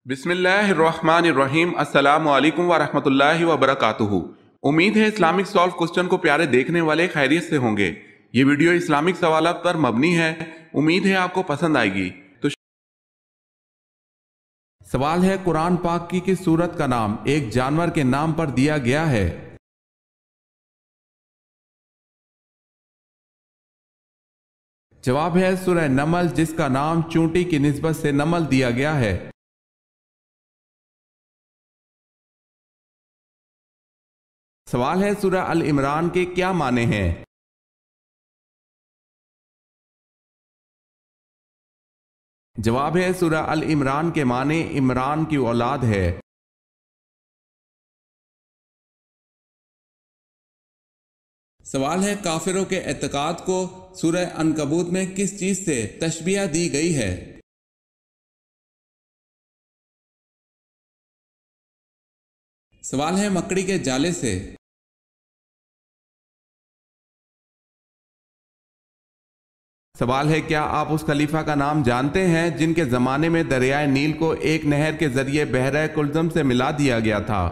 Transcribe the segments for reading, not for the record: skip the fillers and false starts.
बिस्मिल्लाहिर्रहमानिर्रहीम। अस्सलामु अलैकुम वरहमतुल्लाहि वबरकातुहू। उम्मीद है इस्लामिक सॉल्व क्वेश्चन को प्यारे देखने वाले खैरियत से होंगे। ये वीडियो इस्लामिक सवालात पर मबनी है। उम्मीद है आपको पसंद आएगी। तो सवाल है, कुरान पाक की किस सूरत का नाम एक जानवर के नाम पर दिया गया है? जवाब है सूरह नमल, जिसका नाम चूंटी की निस्बत से नमल दिया गया है। सवाल है, सूरह अल इमरान के क्या माने हैं? जवाब है सूरह अल इमरान के माने इमरान की औलाद है। सवाल है, काफिरों के एतकाद को सूरह अनकबूत में किस चीज से तशबीह दी गई है? सवाल है, मकड़ी के जाले से। सवाल है, क्या आप उस खलीफा का नाम जानते हैं जिनके जमाने में दरियाए नील को एक नहर के जरिए बहरे कुल्जम से मिला दिया गया था?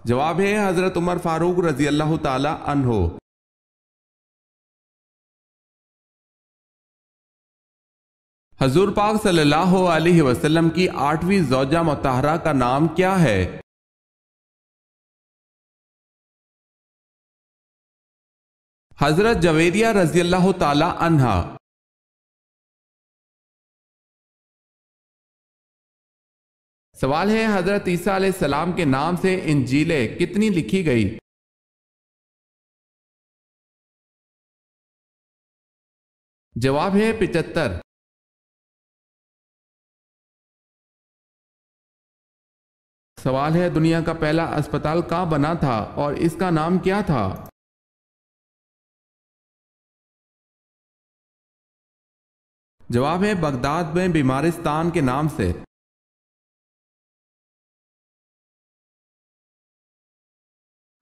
जवाब है हजरत उमर फारूक रजी अल्लाह ताला अन्हो। हजूर पाक सल्लल्लाहु अलैहि वसल्लम की 8वीं ज़ौजा मुतहरा का नाम क्या है? हजरत जवेरिया रजी अल्लाह ताला अन्हा। सवाल है, हजरत ईसा अलैहिस्सलाम के नाम से इंजीलें कितनी लिखी गई? जवाब है 75। सवाल है, दुनिया का पहला अस्पताल कहाँ बना था और इसका नाम क्या था? जवाब है बगदाद में बीमारिस्तान के नाम से।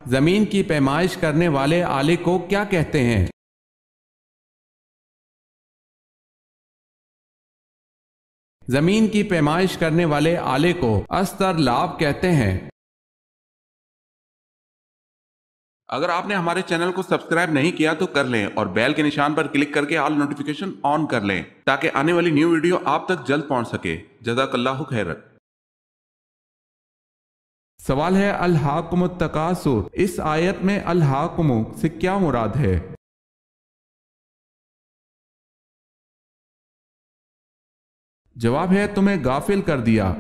जमीन की पैमाइश करने वाले आले को क्या कहते हैं? जमीन की पैमाइश करने वाले आले को अस्तर लाभ कहते हैं। अगर आपने हमारे चैनल को सब्सक्राइब नहीं किया तो कर लें और बेल के निशान पर क्लिक करके ऑल नोटिफिकेशन ऑन कर लें ताकि आने वाली न्यू वीडियो आप तक जल्द पहुंच सके। जज़ाकल्लाहु खैरत। सवाल है, अल हाकुमुत तकासुर, इस आयत में अल हाकुमु से क्या मुराद है? जवाब है तुम्हें गाफिल कर दिया।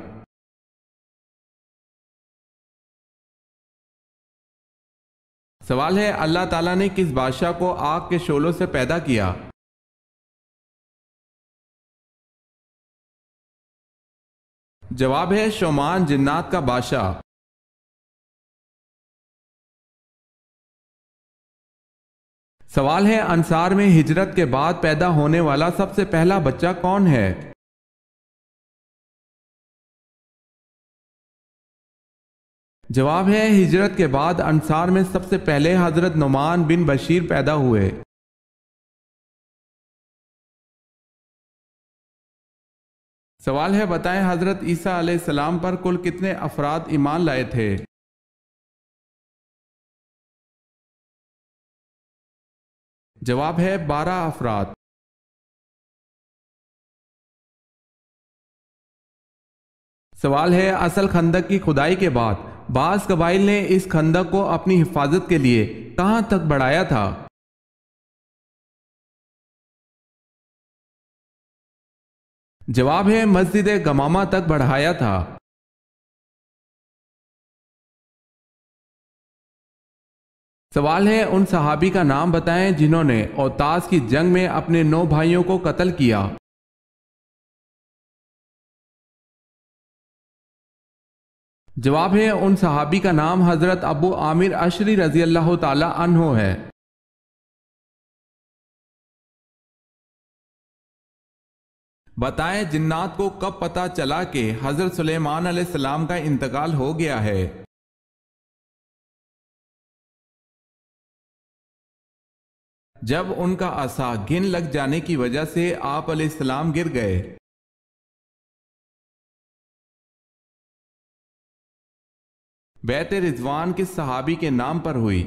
सवाल है, अल्लाह ताला ने किस बादशाह को आग के शोलों से पैदा किया? जवाब है शोमान, जिन्नात का बादशाह। सवाल है, अंसार में हिजरत के बाद पैदा होने वाला सबसे पहला बच्चा कौन है? जवाब है हिजरत के बाद अंसार में सबसे पहले हजरत नुमान बिन बशीर पैदा हुए। सवाल है, बताएं हजरत ईसा अलैहिस्सलाम पर कुल कितने अफराद ईमान लाए थे? जवाब है 12 अफराद। सवाल है, असल खंदक की खुदाई के बाद बास कबाइल ने इस खंदक को अपनी हिफाजत के लिए कहां तक बढ़ाया था? जवाब है मस्जिद गमामा तक बढ़ाया था। सवाल है, उन सहाबी का नाम बताएं जिन्होंने औतास की जंग में अपने 9 भाइयों को कत्ल किया। जवाब है उन सहाबी का नाम हजरत अबू आमिर अशरी रजी अल्लाह ताला अन्हो है। बताएं जिन्नात को कब पता चला कि हजरत सुलेमान अलैहिस्सलाम का इंतकाल हो गया है? जब उनका असा घिन लग जाने की वजह से आप अलैहिस्सलाम गिर गए। बैत रिजवान किस सहाबी के नाम पर हुई?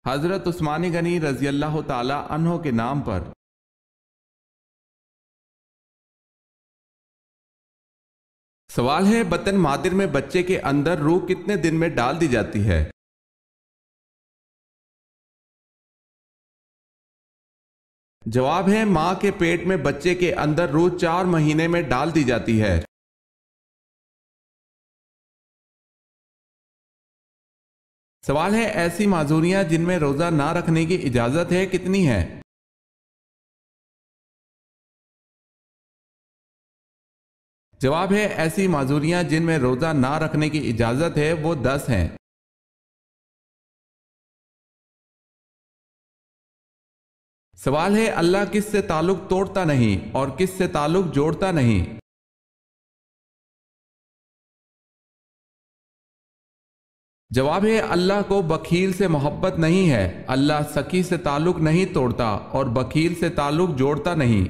हजरत उस्मान गनी रजी अल्लाह ताला अन्हो के नाम पर। सवाल है, बतन मादिर में बच्चे के अंदर रूह कितने दिन में डाल दी जाती है? जवाब है, मां के पेट में बच्चे के अंदर रूह 4 महीने में डाल दी जाती है। सवाल है, ऐसी माजूरियां जिनमें रोजा ना रखने की इजाजत है कितनी है? जवाब है, ऐसी माजूरियां जिनमें रोजा ना रखने की इजाजत है वो 10 हैं। सवाल है, अल्लाह किस से ताल्लुक तोड़ता नहीं और किस से ताल्लुक जोड़ता नहीं? जवाब है, अल्लाह को बखील से मोहब्बत नहीं है। अल्लाह सखी से ताल्लुक नहीं तोड़ता और बखील से ताल्लुक जोड़ता नहीं।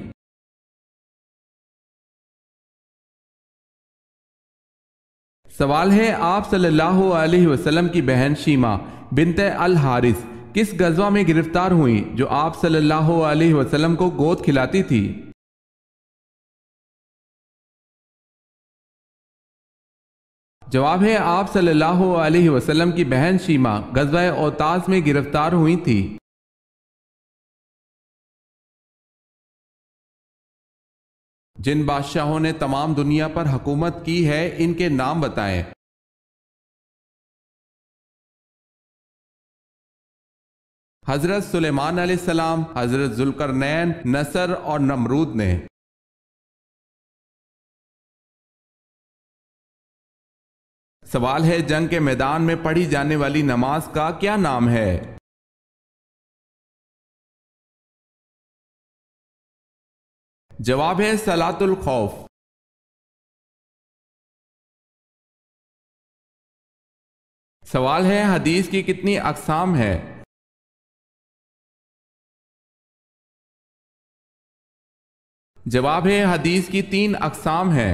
सवाल है, आप सल्लल्लाहु अलैहि वसल्लम की बहन शीमा बिनते अल हारिस किस गजवा में गिरफ्तार हुई जो आप सल्लल्लाहु अलैहि वसल्लम को गोद खिलाती थी? जवाब है, आप सल्लल्लाहु अलैहि वसल्लम की बहन शीमा गजवा औतास में गिरफ्तार हुई थी। जिन बादशाहों ने तमाम दुनिया पर हुकूमत की है इनके नाम बताएं। हजरत सुलेमान अलैहिस्सलाम, हजरत जुल्करनैन, नसर और नमरूद ने। सवाल है, जंग के मैदान में पढ़ी जाने वाली नमाज का क्या नाम है? जवाब है, सलातुल खौफ। सवाल है, हदीस की कितनी अक़साम है? जवाब है, हदीस की 3 अक़साम है।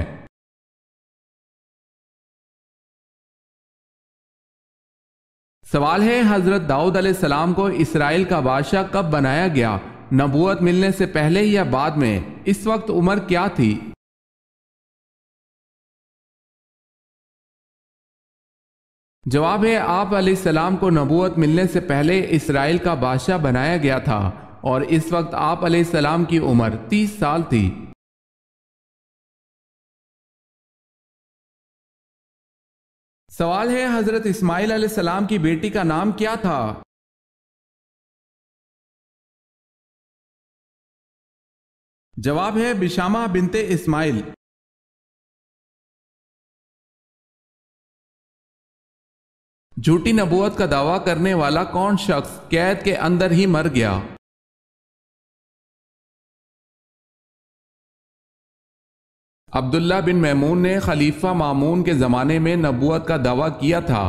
सवाल है, हजरत दाऊद अलैहिस्सलाम को इसराइल का बादशाह कब बनाया गया? नबूवत मिलने से पहले या बाद में? इस वक्त उम्र क्या थी? जवाब है, आप अलैहिस्सलाम को नबूवत मिलने से पहले इसराइल का बादशाह बनाया गया था और इस वक्त आप अलैहिस्सलाम की उम्र 30 साल थी। सवाल है, हजरत इस्माइल अलैहिस्सलाम की बेटी का नाम क्या था? जवाब है, बिशामा बिनते इस्माइल। झूठी नबूवत का दावा करने वाला कौन शख्स कैद के अंदर ही मर गया? अब्दुल्ला बिन मैमून ने खलीफा मामून के ज़माने में नबूवत का दावा किया था।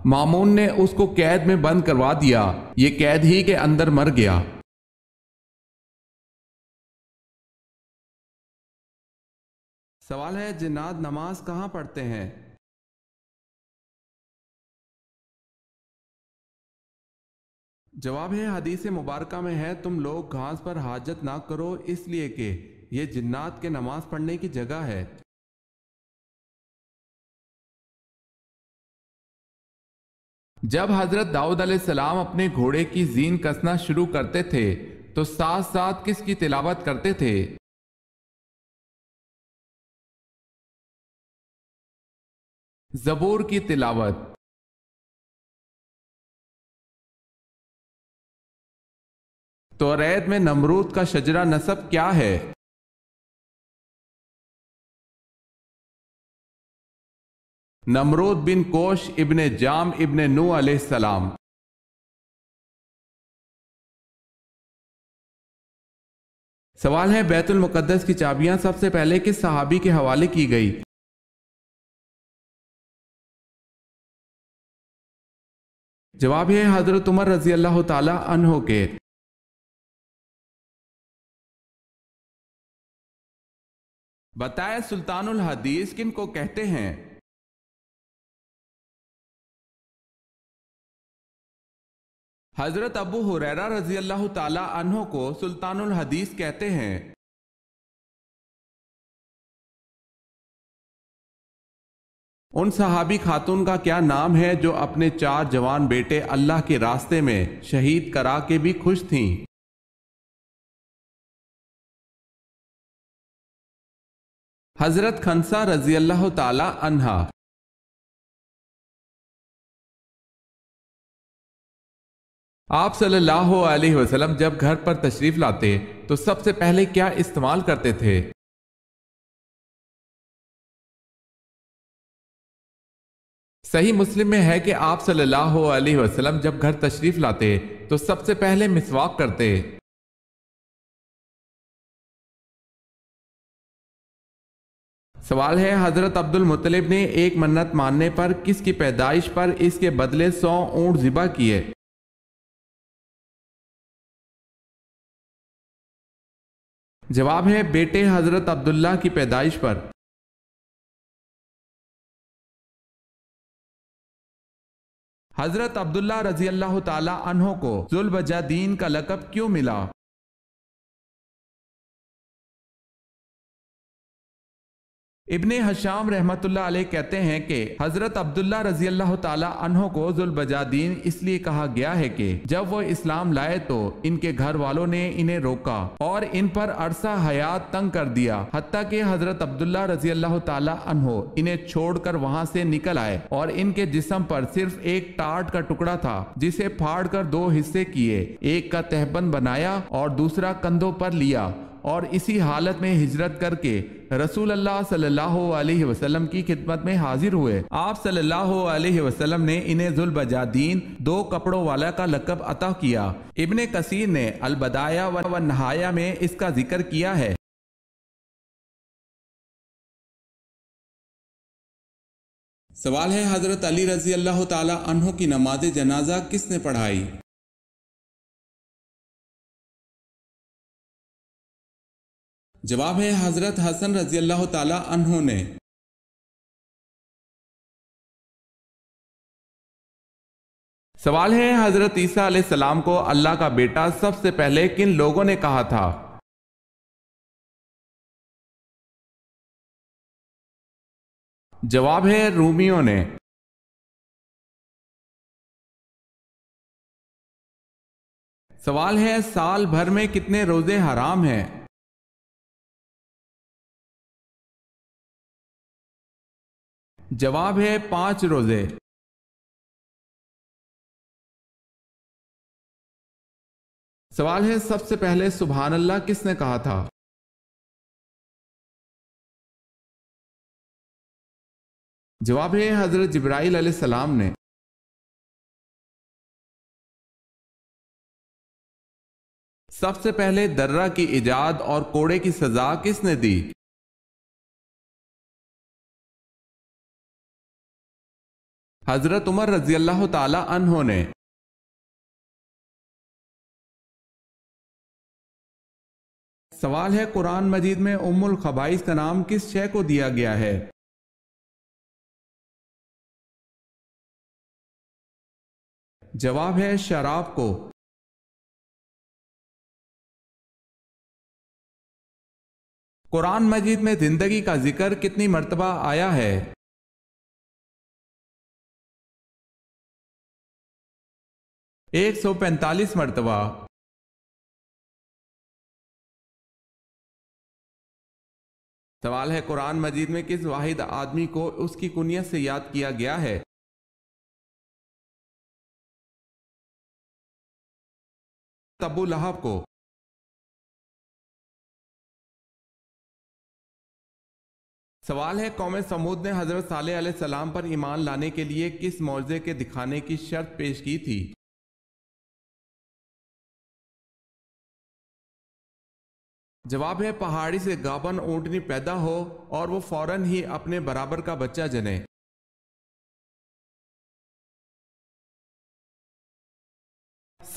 मामून ने उसको कैद में बंद करवा दिया। ये कैद ही के अंदर मर गया। सवाल है, जिन्नात नमाज कहाँ पढ़ते हैं? जवाब है, हदीस मुबारका में है, तुम लोग घास पर हाजत ना करो इसलिए कि यह जिन्नात के नमाज पढ़ने की जगह है। जब हजरत दाऊद अलैहिस्सलाम अपने घोड़े की जीन कसना शुरू करते थे तो साथ साथ किसकी तिलावत करते थे? जबूर की तिलावत। तौरेत में नमरूद का शजरा नसब क्या है? नमरूद बिन कोश इब्ने जाम इब्ने नू अलैहिस्सलाम। सवाल है, बैतुल मुकद्दस की चाबियां सबसे पहले किस सहाबी के हवाले की गई? जवाब है हजरत उमर रजी अल्लाह ताला अन्हो के। बताए सुल्तानुल हदीस किन को कहते हैं? हजरत अबू हुरैरा रजी अल्लाह ताला अन्हो को सुल्तानुल हदीस कहते हैं। उन सहाबी खातून का क्या नाम है जो अपने 4 जवान बेटे अल्लाह के रास्ते में शहीद करा के भी खुश थीं? हजरत खंसा रजी अल्लाह ताला अन्हा। आप सल्लल्लाहु अलैहि वसल्लम जब घर पर तशरीफ लाते तो सबसे पहले क्या इस्तेमाल करते थे? सही मुस्लिम में है कि आप सल्लल्लाहु अलैहि वसल्लम जब घर तशरीफ लाते तो सबसे पहले मिसवाक करते। सवाल है हजरत अब्दुल मुत्तलिब ने एक मन्नत मानने पर किसकी पैदाइश पर इसके बदले 100 ऊंट ज़िबा किए? जवाब है बेटे हजरत अब्दुल्ला की पैदाइश पर। हजरत अब्दुल्ला रजी अल्लाह ताला अन्हो को जुल्बजादीन का लक़ब क्यों मिला? इब्ने हशाम रहमतुल्लाह अलैह कहते हैं कि हजरत अब्दुल्ला रजी अल्लाह ताला अन्हो को जुल्बजादीन इसलिए कहा गया है कि जब वो इस्लाम लाए तो इनके घर वालों ने इन्हें रोका और इन पर अरसा हयात तंग कर दिया, हत्ता कि हजरत अब्दुल्ला रजी अल्लाह ताला अन्हो इन्हें छोड़कर वहां से निकल आए और इनके जिस्म पर सिर्फ एक टाट का टुकड़ा था जिसे फाड़ कर 2 हिस्से किए, एक का तहबंद बनाया और दूसरा कंधों पर लिया और इसी हालत में हिजरत करके रसूल अल्लाह सल्लल्लाहु अलैहि वसल्लम की खिदमत में हाजिर हुए। आप सल्लल्लाहु अलैहि वसल्लम ने इन्हें जुल्बजादीन 2 कपड़ों वाला का लक़ब अता किया। इब्ने कसीर ने अल बदाया व नहाया में इसका जिक्र किया है। सवाल है हजरत अली रजी अल्लाह ताला अन्हो की नमाज जनाजा किसने पढ़ाई? जवाब है हजरत हसन रजी अल्लाह ताला अन्हो ने। सवाल है हजरत ईसा अलैहिस्सलाम को अल्लाह का बेटा सबसे पहले किन लोगों ने कहा था? जवाब है रूमियों ने। सवाल है साल भर में कितने रोजे हराम हैं? जवाब है 5 रोजे। सवाल है सबसे पहले सुभान अल्लाह किसने कहा था? जवाब है हजरत जिब्राइल अलैहिस्सलाम ने। सबसे पहले दर्रा की इजाद और कोड़े की सजा किसने दी? हजरत उमर रजी अल्लाह ताला अन्हो ने। सवाल है कुरान मजीद में उम्मुल खबाइस का नाम किस शय को दिया गया है? जवाब है शराब को। कुरान मजीद में जिंदगी का जिक्र कितनी मर्तबा आया है? 145 मर्तबा। सवाल है कुरान मजीद में किस वाहिद आदमी को उसकी कुनियत से याद किया गया है? अबू लहब को। सवाल है कौम समूद ने हजरत सालेह अलैहिस्सलाम पर ईमान लाने के लिए किस मौजज़े के दिखाने की शर्त पेश की थी? जवाब है पहाड़ी से गाबन ऊंटनी पैदा हो और वो फौरन ही अपने बराबर का बच्चा जने।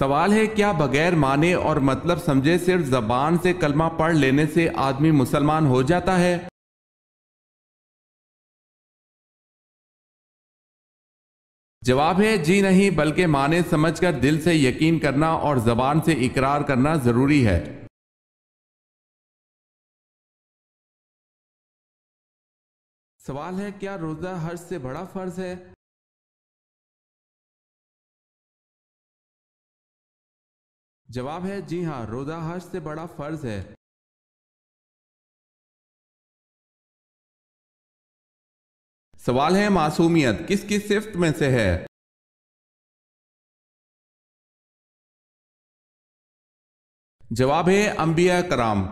सवाल है, क्या बगैर माने और मतलब समझे सिर्फ जबान से कलमा पढ़ लेने से आदमी मुसलमान हो जाता है? जवाब है जी नहीं, बल्कि माने समझकर दिल से यकीन करना और जबान से इकरार करना जरूरी है। सवाल है, क्या रोजा हज से बड़ा फर्ज है? जवाब है जी हाँ, रोजा हज से बड़ा फर्ज है। सवाल है, मासूमियत किस किस सिफ्त में से है? जवाब है अंबिया कराम।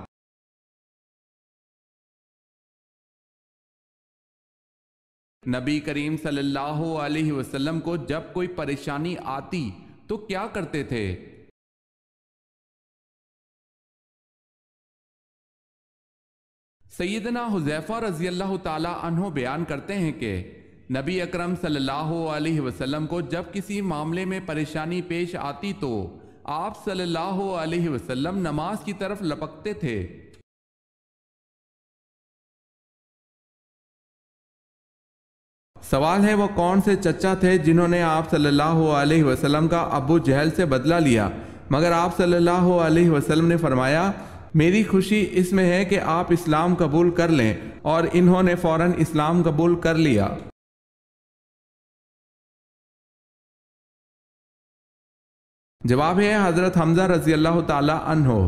नबी करीम सल्लल्लाहु अलैहि वसल्लम को जब कोई परेशानी आती तो क्या करते थे? सैयदना हुज़ैफा रज़ी अल्लाह ताला अन्हो बयान करते हैं कि नबी अकरम सल्लल्लाहु अलैहि वसल्लम को जब किसी मामले में परेशानी पेश आती तो आप सल्लल्लाहु अलैहि वसल्लम नमाज की तरफ लपकते थे। सवाल है, वो कौन से चचा थे जिन्होंने आप सल्लल्लाहु अलैहि वसल्लम का अबू जहल से बदला लिया, मगर आप सल्लल्लाहु अलैहि वसल्लम ने फरमाया, मेरी खुशी इसमें है कि आप इस्लाम कबूल कर लें, और इन्होंने फौरन इस्लाम कबूल कर लिया। जवाब है हजरत हमजा रजी अल्लाह ताला अन्हो।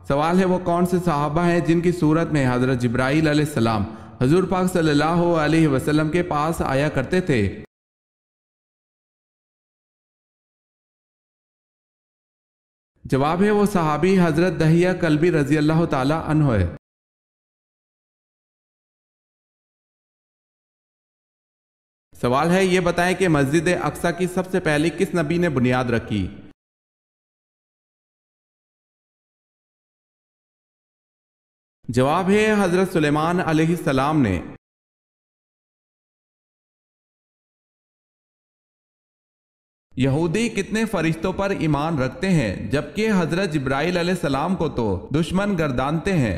सवाल है, वो कौन से सहाबा हैं जिनकी सूरत में हजरत जिब्राईल अलैहिस्सलाम हुजूर पाक सल्लल्लाहु अलैहि वसल्लम के पास आया करते थे? जवाब है, वो सहाबी हजरत दहिया कल्बी रजी अल्लाह ताला अन्हो है। सवाल है, ये बताएं कि मस्जिद अक्सा की सबसे पहले किस नबी ने बुनियाद रखी? जवाब है हजरत सुलेमान अलैहिस्सलाम ने। यहूदी कितने फरिश्तों पर ईमान रखते हैं जबकि हजरत जिब्राईल अलैहिस्सलाम को तो दुश्मन गर्दानते हैं?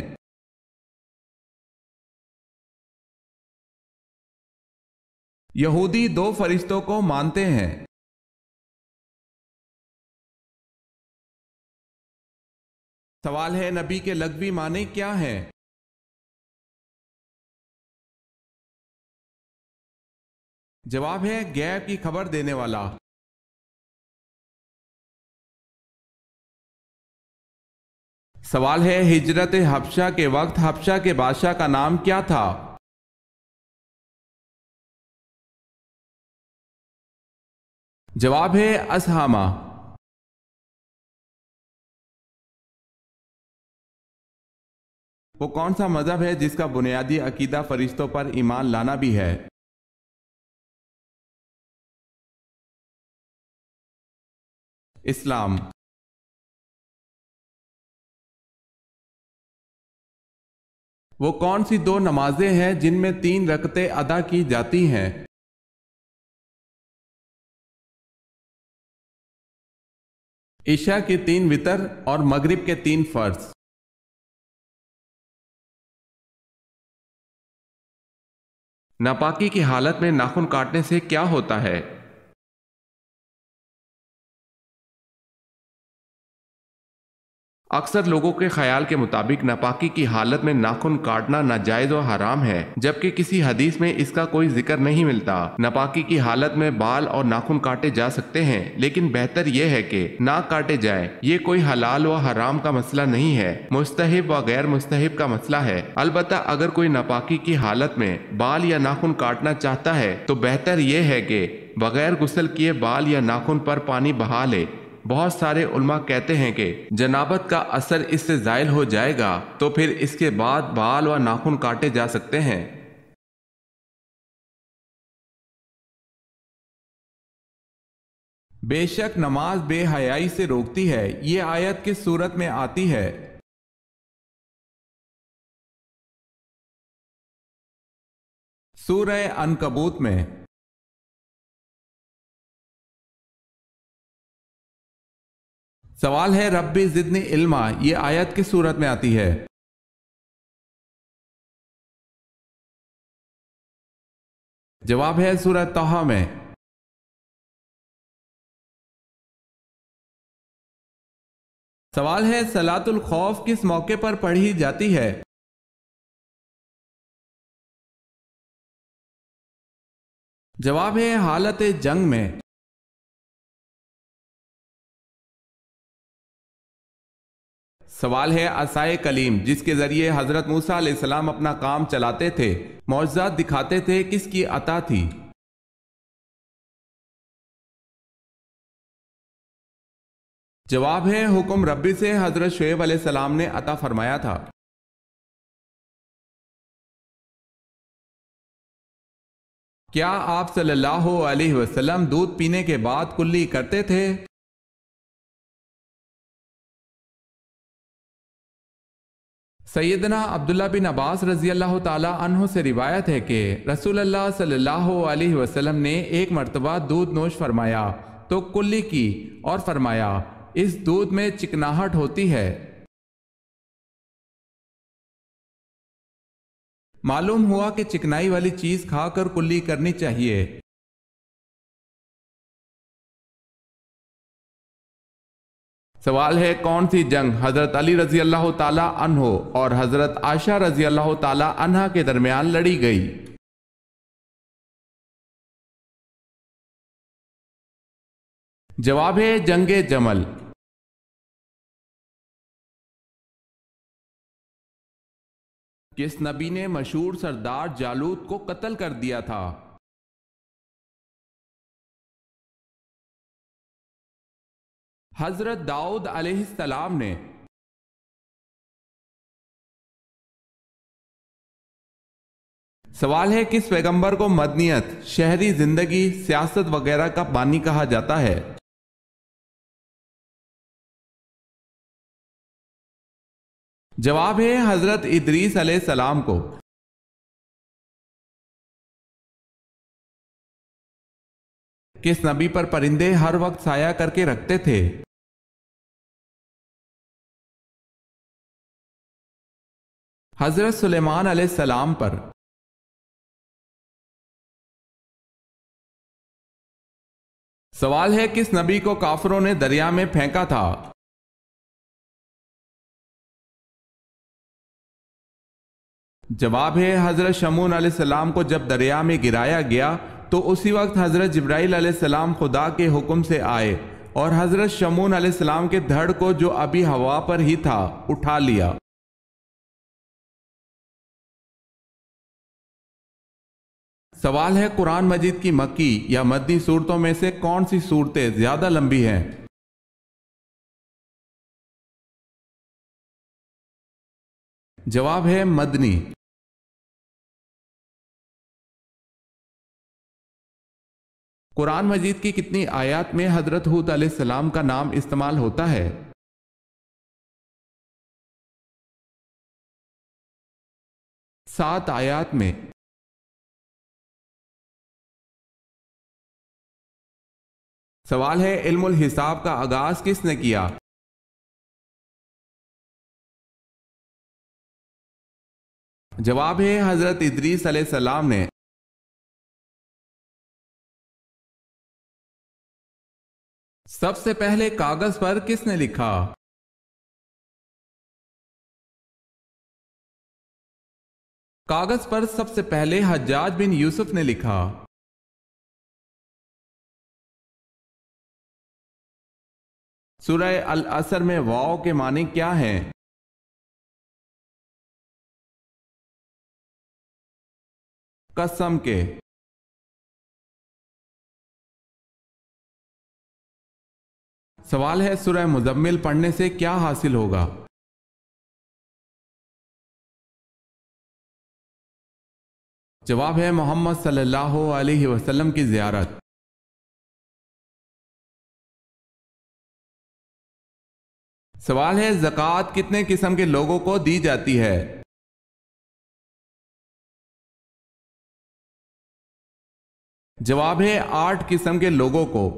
यहूदी दो फरिश्तों को मानते हैं। सवाल है, नबी के लग़वी माने क्या हैं? जवाब है गैब की खबर देने वाला। सवाल है, हिजरत हबशा के वक्त हबशा के बादशाह का नाम क्या था? जवाब है असहामा। वो कौन सा मजहब है जिसका बुनियादी अकीदा फरिश्तों पर ईमान लाना भी है? इस्लाम। वो कौन सी दो नमाजें हैं जिनमें 3 रकतें अदा की जाती हैं? ईशा के 3 वितर और मगरिब के 3 फर्ज। नापाकी की हालत में नाखून काटने से क्या होता है? अक्सर लोगों के ख्याल के मुताबिक नापाकी की हालत में नाखून काटना नाजायज और हराम है, जबकि किसी हदीस में इसका कोई जिक्र नहीं मिलता। नापाकी की हालत में बाल और नाखून काटे जा सकते हैं, लेकिन बेहतर यह है कि ना काटे जाए। ये कोई हलाल व हराम का मसला नहीं है, मुस्तहिब व गैर मुस्तहिब का मसला है। अलबत्ता अगर कोई नापाकी की हालत में बाल या नाखून काटना चाहता है तो बेहतर यह है कि बगैर गुस्ल किए बाल या नाखून पर पानी बहा ले। बहुत सारे उल्मा कहते हैं कि जनाबत का असर इससे जायल हो जाएगा, तो फिर इसके बाद बाल व नाखून काटे जा सकते हैं। बेशक नमाज बेहयाई से रोकती है, ये आयत किस सूरत में आती है? सूरह अनकबूत में। सवाल है रब्बी ज़िदनी इल्मा, ये आयत किस सूरत में आती है? जवाब है सूरह तौहा में। सवाल है सलातुल खौफ किस मौके पर पढ़ी जाती है? जवाब है हालत जंग में। सवाल है असाए कलीम जिसके जरिए हजरत मूसा अलैहिस्सलाम अपना काम चलाते थे, मौजज़ात दिखाते थे, किसकी अता थी? जवाब है हुक्म रब्बी से हजरत शुएब अलैहिस्सलाम ने अता फरमाया था। क्या आप सल्लल्लाहु अलैहि वसल्लम दूध पीने के बाद कुल्ली करते थे? सैयदना अब्दुल्ला बिन अब्बास रजी अल्लाह ताला अन्हो से रिवायत है कि रसूलुल्लाह सल्लल्लाहु अलैहि वसल्लम ने एक मर्तबा दूध नोश फरमाया तो कुल्ली की और फरमाया इस दूध में चिकनाहट होती है। मालूम हुआ कि चिकनाई वाली चीज खाकर कुल्ली करनी चाहिए। सवाल है कौन सी जंग हजरत अली रजी अल्लाह ताला अन्हो और हजरत आयशा रजी अल्लाह ताला अन्हा के दरमियान लड़ी गई? जवाब है जंगे जमल। किस नबी ने मशहूर सरदार जालूत को कत्ल कर दिया था? हजरत दाऊद अलैहिस्सलाम ने। सवाल है किस पैगंबर को मदनियत, शहरी जिंदगी, सियासत वगैरह का बानी कहा जाता है? जवाब है हजरत इदरीस अलैहिस्सलाम को। किस नबी पर परिंदे हर वक्त साया करके रखते थे? हजरत सुलेमान अलैहिस्सलाम पर। सवाल है किस नबी को काफिरों ने दरिया में फेंका था? जवाब है हजरत शमून अलैहिस्सलाम को जब दरिया में गिराया गया तो उसी वक्त हजरत जिब्राइल अलैहिस्सलाम खुदा के हुक्म से आए और हजरत शमून अलैहिस्सलाम के धड़ को जो अभी हवा पर ही था उठा लिया। सवाल है कुरान मजीद की मक्की या मदनी सूरतों में से कौन सी सूरतें ज्यादा लंबी हैं? जवाब है मदनी। कुरान मजीद की कितनी आयत में हजरत हूद अलैहिस्सलाम का नाम इस्तेमाल होता है? 7 आयत में। सवाल है इल्मुल हिसाब का आगाज किसने किया? जवाब है हजरत इदरीस अलैहिस्सलाम ने। सबसे पहले कागज पर किसने लिखा? कागज पर सबसे पहले हज्जाज बिन यूसुफ ने लिखा। सूरह अल असर में वाव के माने क्या हैं? कसम के। सवाल है सूरह मुजम्मिल पढ़ने से क्या हासिल होगा? जवाब है मोहम्मद सल्लल्लाहु अलैहि वसल्लम की ज़ियारत। सवाल है ज़कात कितने किस्म के लोगों को दी जाती है? जवाब है 8 किस्म के लोगों को।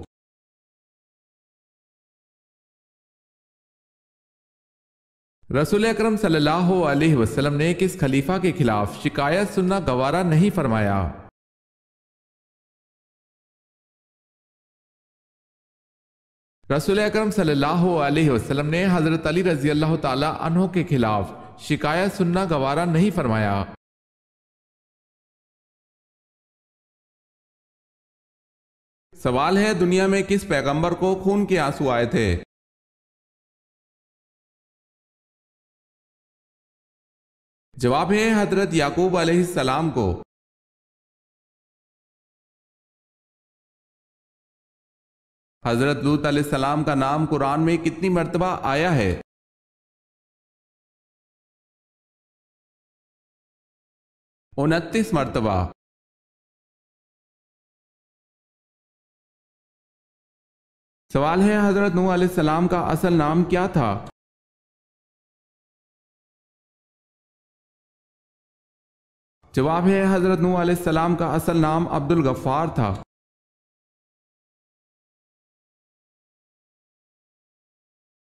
रसूल अकरम सल्लल्लाहु अलैहि वसल्लम ने किस खलीफा के खिलाफ शिकायत सुनना गवारा नहीं फरमाया? रसूल अकरम सल्लल्लाहु अलैहि वसल्लम ने हजरत अली रजी अल्लाह ताला अन्हो के खिलाफ शिकायत सुनना गवारा नहीं फरमाया। सवाल है, दुनिया में किस पैगंबर को खून के आंसू आए थे? जवाब है हजरत याकूब अलैहिस्सलाम को। हजरत लूत अलैहिस्सलाम का नाम कुरान में कितनी मर्तबा आया है? 29 मर्तबा। सवाल है, हजरत नूह अलैहिस्सलाम का असल नाम क्या था? जवाब है हजरत नूह अलैहिस्सलाम का असल नाम अब्दुल गफ्फार था।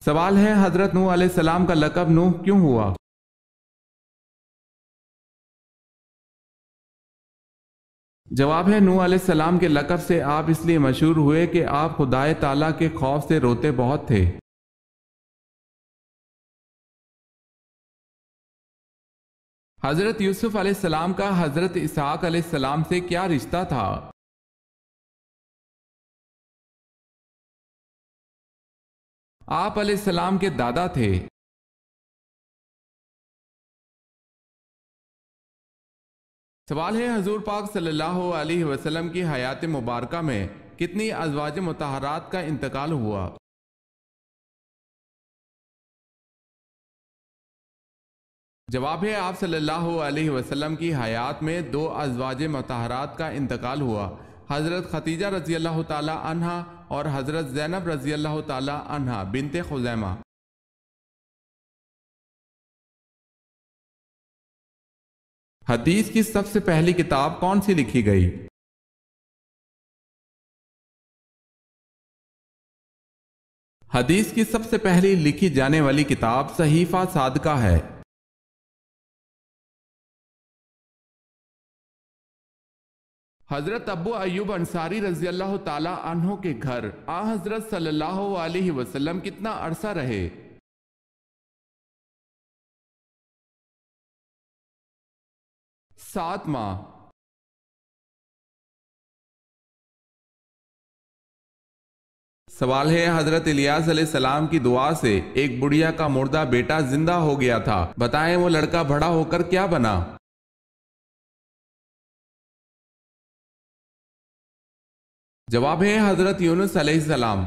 सवाल है, हजरत नूह अलैहिस्सलाम का लक़ब नूह क्यों हुआ? जवाब है, नूह अलैहिस्सलाम के लक़ब से आप इसलिए मशहूर हुए कि आप खुदाए ताला के खौफ से रोते बहुत थे। हजरत यूसुफ अलैहिस्सलाम का हजरत इसहाक अलैहिस्सलाम से क्या रिश्ता था? आप अलैहिस्सलाम के दादा थे। सवाल है, हजूर पाक सल्लल्लाहु अलैहि वसल्लम की हयात मुबारका में कितनी अज़वाज मुतहरात का इंतकाल हुआ? जवाब है, आप सल्लल्लाहु अलैहि वसल्लम की हयात में 2 अज़वाज मुतहरात का इंतकाल हुआ, हज़रत खतीजा रज़ी अल्लाह ताला अन्हा और हज़रत ज़ैनब रज़ी अल्लाह ताला अन्हा बिनते खुज़ैमा। हदीस की सबसे पहली किताब कौन सी लिखी गई? हदीस की सबसे पहली लिखी जाने वाली किताब सहीफा सादका है। हजरत अब्बू अय्यूब अंसारी रजी अल्लाह ताला अन्हो के घर आ हजरत सल्लल्लाहु अलैहि वसल्लम कितना अरसा रहे? 7 माह। सवाल है, हजरत इलियास अलैहिस्सलाम की दुआ से एक बुढ़िया का मुर्दा बेटा जिंदा हो गया था, बताएं वो लड़का बड़ा होकर क्या बना? जवाब है हजरत यूनुस अलैहिस्सलाम।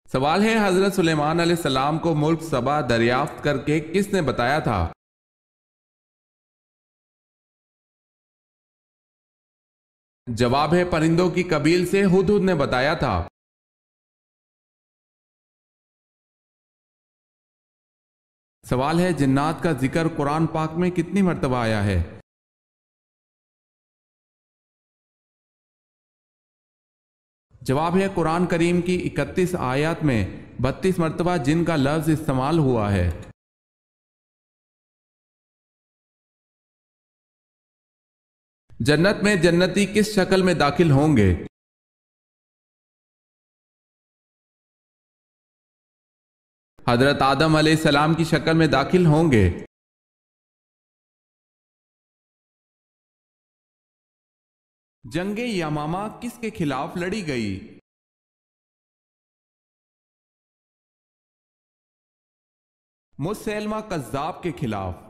सवाल है, हजरत सुलेमान अलैहिस्सलाम को मुल्क सबा दरियाफ्त करके किसने बताया था? जवाब है, परिंदों की कबील से हुदहुद ने बताया था। सवाल है, जिन्नात का जिक्र कुरान पाक में कितनी मर्तबा आया है? जवाब है, कुरान करीम की 31 आयत में 32 मर्तबा जिन का लफ्ज इस्तेमाल हुआ है। जन्नत में जन्नती किस शक्ल में दाखिल होंगे? हजरत आदम अलैहिस्सलाम की शक्ल में दाखिल होंगे। जंगे यमामा किसके खिलाफ लड़ी गई? मुसैलमा कज़्ज़ाब के खिलाफ।